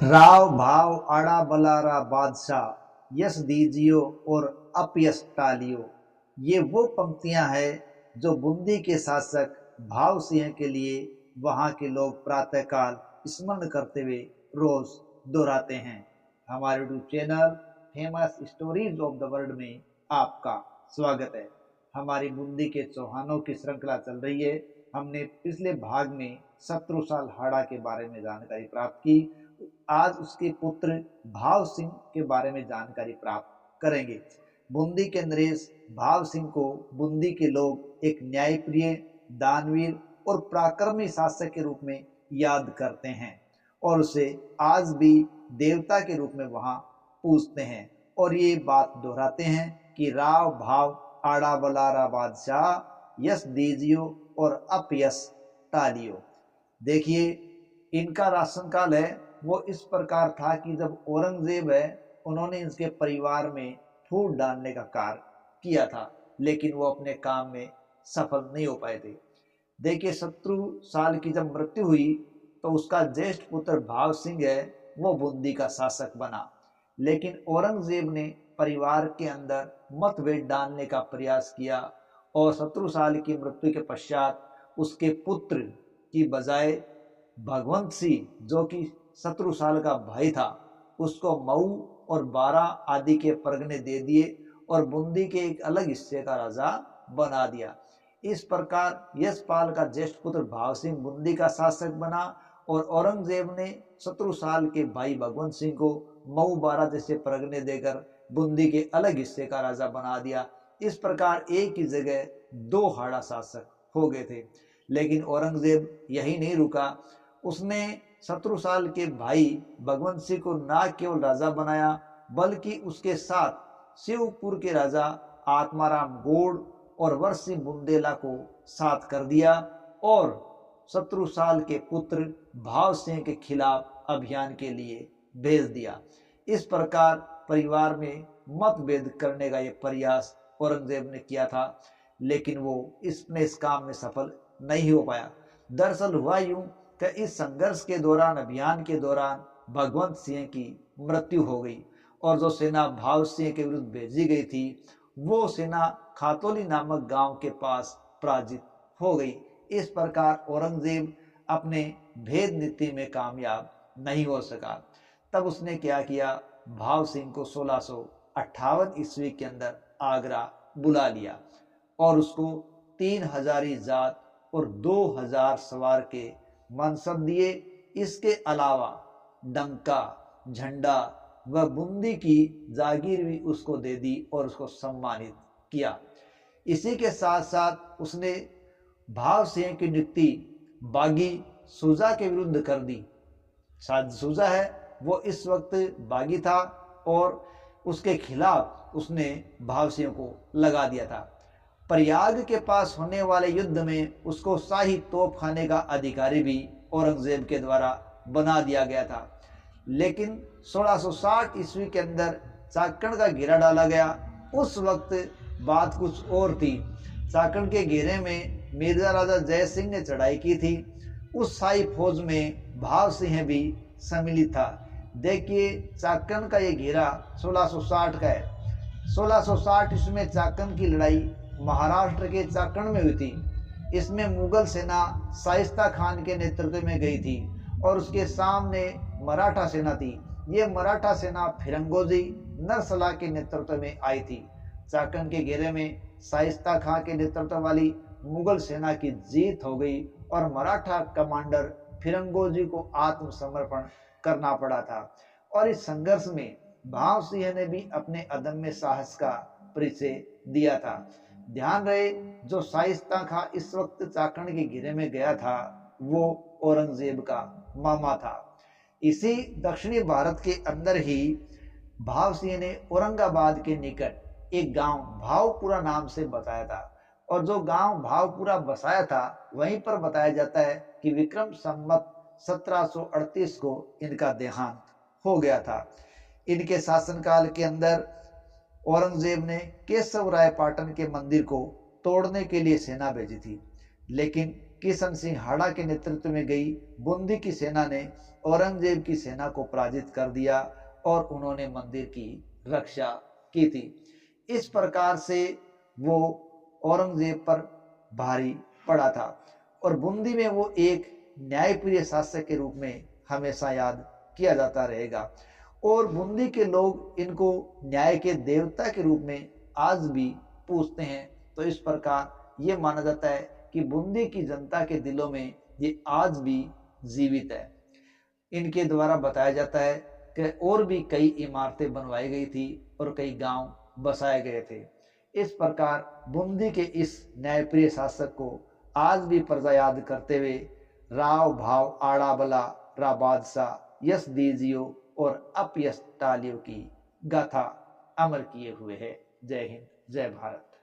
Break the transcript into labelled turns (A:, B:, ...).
A: राव भाव आड़ा बलारा बादशाह, यश दीजियो और अपयश टालियो। ये वो पंक्तियां हैं जो बूंदी के शासक भाव सिंह के लिए वहां के लोग प्रातःकाल स्मरण करते हुए रोज दोहराते हैं। हमारे YouTube channel famous stories of the world में आपका स्वागत है। हमारी बूंदी के चौहानों की श्रृंखला चल रही है। हमने पिछले भाग में शत्रुसाल हाड़ा के बारे में जानकारी प्राप्त की। आज उसके पुत्र भाव सिंह के बारे में जानकारी प्राप्त करेंगे। बूंदी के नरेश भाव सिंह को बूंदी के लोग एक न्यायप्रिय, दानवीर और पराक्रमी शासक के रूप में याद करते हैं और उसे आज भी देवता के रूप में वहां पूजते हैं और ये बात दोहराते हैं कि राव भाव आड़ा बलारा बादशाह, यश दीजियो और अपयश टालियो। देखिए, इनका राशनकाल है वो इस प्रकार था कि जब औरंगजेब है उन्होंने इनके परिवार में फूट डालने का कार्य किया था, लेकिन वो अपने काम में सफल नहीं हो पाए थे। देखिए, शत्रु साल की जब मृत्यु हुई तो उसका ज्येष्ठ पुत्र भाव सिंह है वो बूंदी का शासक बना, लेकिन औरंगजेब ने परिवार के अंदर मतभेद डालने का प्रयास किया और शत्रु साल की मृत्यु के पश्चात उसके पुत्र की बजाय भगवंत सिंह, जो कि शत्रुसाल का भाई था, उसको मऊ और बारा आदि के परगने दे दिए और बूंदी के एक अलग हिस्से का राजा बना दिया। इस प्रकार यशपाल का ज्येष्ठ पुत्र भाव सिंह बूंदी का शासक बना और औरंगजेब ने शत्रुसाल के भाई भगवंत सिंह को मऊ बारा जैसे परगने देकर बूंदी के अलग हिस्से का राजा बना दिया। इस प्रकार एक ही जगह दो हाड़ा शासक हो गए थे। लेकिन औरंगजेब यही नहीं रुका, उसने शत्रुसाल के भाई भगवंत सिंह को न केवल राजा बनाया बल्कि उसके साथ शिवपुर के राजा आत्माराम गौड़ और वर्ष सिंह बुंदेला को साथ कर दिया और शत्रुसाल के पुत्र भाव सिंह के खिलाफ अभियान के लिए भेज दिया। इस प्रकार परिवार में मतभेद करने का यह प्रयास औरंगजेब ने किया था, लेकिन वो इस काम में सफल नहीं हो पाया। दरअसल हुआ यूं कि इस संघर्ष के दौरान, अभियान के दौरान भगवंत सिंह की मृत्यु हो गई और जो सेना भाव सिंह के विरुद्ध भेजी गई थी वो सेना खातोली नामक गांव के पास पराजित हो गई। इस प्रकार औरंगजेब अपने भेद नीति में कामयाब नहीं हो सका। तब उसने क्या किया, भाव सिंह को 1658 ईस्वी के अंदर आगरा बुला लिया और उसको 3000 जात और 2000 सवार के मनसब दिए। इसके अलावा डंका, झंडा व बूंदी की जागीर भी उसको दे दी और उसको सम्मानित किया। इसी के साथ साथ उसने भाव सिंह की नियुक्ति बागी सुजा के विरुद्ध कर दी। सुजा है वो इस वक्त बागी था और उसके खिलाफ उसने भाव सिंह को लगा दिया था। प्रयाग के पास होने वाले युद्ध में उसको शाही तोपखाने का अधिकारी भी औरंगजेब के द्वारा बना दिया गया था। लेकिन 1660 ईस्वी के अंदर चाकण का घेरा डाला गया। उस वक्त बात कुछ और थी। चाकण के घेरे में मिर्जा राजा जय सिंह ने चढ़ाई की थी। उस शाही फौज में भाव सिंह भी सम्मिलित था। देखिए, चाकण का ये घेरा 1660 का है। 1660 ईस्वी में चाकण की लड़ाई महाराष्ट्र के चाकण में हुई थी। इसमें मुगल सेना शाइस्ता खान के नेतृत्व में गई थी और उसके सामने मराठा सेना थी। ये मराठा सेना फिरंगोजी नरसला के नेतृत्व में आई थी। चाकण के घेरे में शाइस्ता खान के नेतृत्व वाली मुगल सेना की जीत हो गई और मराठा कमांडर फिरंगोजी को आत्मसमर्पण करना पड़ा था। और इस संघर्ष में भाव सिंह ने भी अपने अदम्य साहस का परिचय दिया था। ध्यान रहे, जो शाइस्ता खां इस वक्त चाकण के घेरे में गया था वो औरंगजेब का मामा था। इसी दक्षिणी भारत के अंदर ही भाव सिंह ने औरंगाबाद के निकट एक गांव भावपुरा नाम से बताया था और जो गांव भावपुरा बसाया था वहीं पर बताया जाता है कि विक्रम संवत 1738 को इनका देहांत हो गया था। इनके शासनकाल के अंदर औरंगजेब ने केशव राय पाटन के मंदिर को तोड़ने के लिए सेना भेजी थी, लेकिन किशन सिंह हाड़ा के नेतृत्व में गई बूंदी की सेना ने औरंगजेब की सेना को पराजित कर दिया और उन्होंने मंदिर की रक्षा की थी। इस प्रकार से वो औरंगजेब पर भारी पड़ा था और बूंदी में वो एक न्यायप्रिय शासक के रूप में हमेशा याद किया जाता रहेगा और बूंदी के लोग इनको न्याय के देवता के रूप में आज भी पूजते हैं। तो इस प्रकार ये माना जाता है कि बूंदी की जनता के दिलों में ये आज भी जीवित है। इनके द्वारा बताया जाता है कि और भी कई इमारतें बनवाई गई थी और कई गांव बसाए गए थे। इस प्रकार बूंदी के इस न्यायप्रिय शासक को आज भी प्रजा याद करते हुए राव भाव आड़ा बला रा बादशाह यश दीजियो और अपयश टालियो की गाथा अमर किए हुए है। जय हिंद, जय भारत।